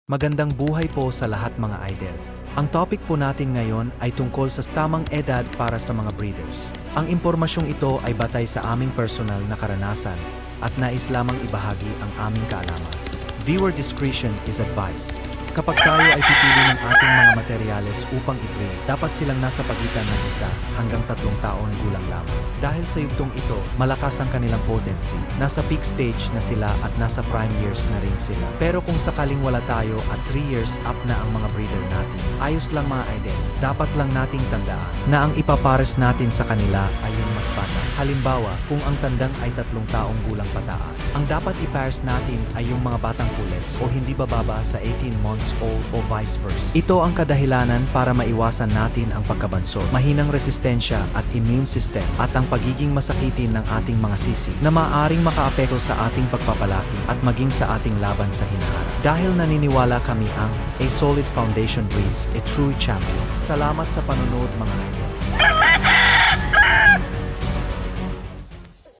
Magandang buhay po sa lahat mga idol. Ang topic po natin ngayon ay tungkol sa tamang edad para sa mga breeders. Ang impormasyong ito ay batay sa aming personal na karanasan at nais lamang ibahagi ang aming kaalaman. Viewer discretion is advised. Kapag tayo ay pipili ng ating mga materyales upang i-breed, dapat silang nasa pagitan ng 1 hanggang 3 taon gulang lamang. Dahil sa yugtong ito, malakas ang kanilang potency. Nasa peak stage na sila at nasa prime years na rin sila. Pero kung sakaling wala tayo at 3 years up na ang mga breeder natin, ayos lang mga idol. Dapat lang nating tandaan na ang ipapares natin sa kanila ay yung mas bata. Halimbawa, kung ang tandang ay 3 taong gulang pataas, ang dapat ipares natin ay yung mga batang pullets o hindi bababa sa 18 months old o vice versa. Ito ang kadahilanan para maiwasan natin ang pagkabansot, mahinang resistensya at immune system at ang pagiging masakitin ng ating mga sisi na maaaring makaapekto sa ating pagpapalaki at maging sa ating laban sa hinaharap. Dahil naniniwala kami ang A Solid Foundation breeds a true champion. Salamat sa panonood mga idol.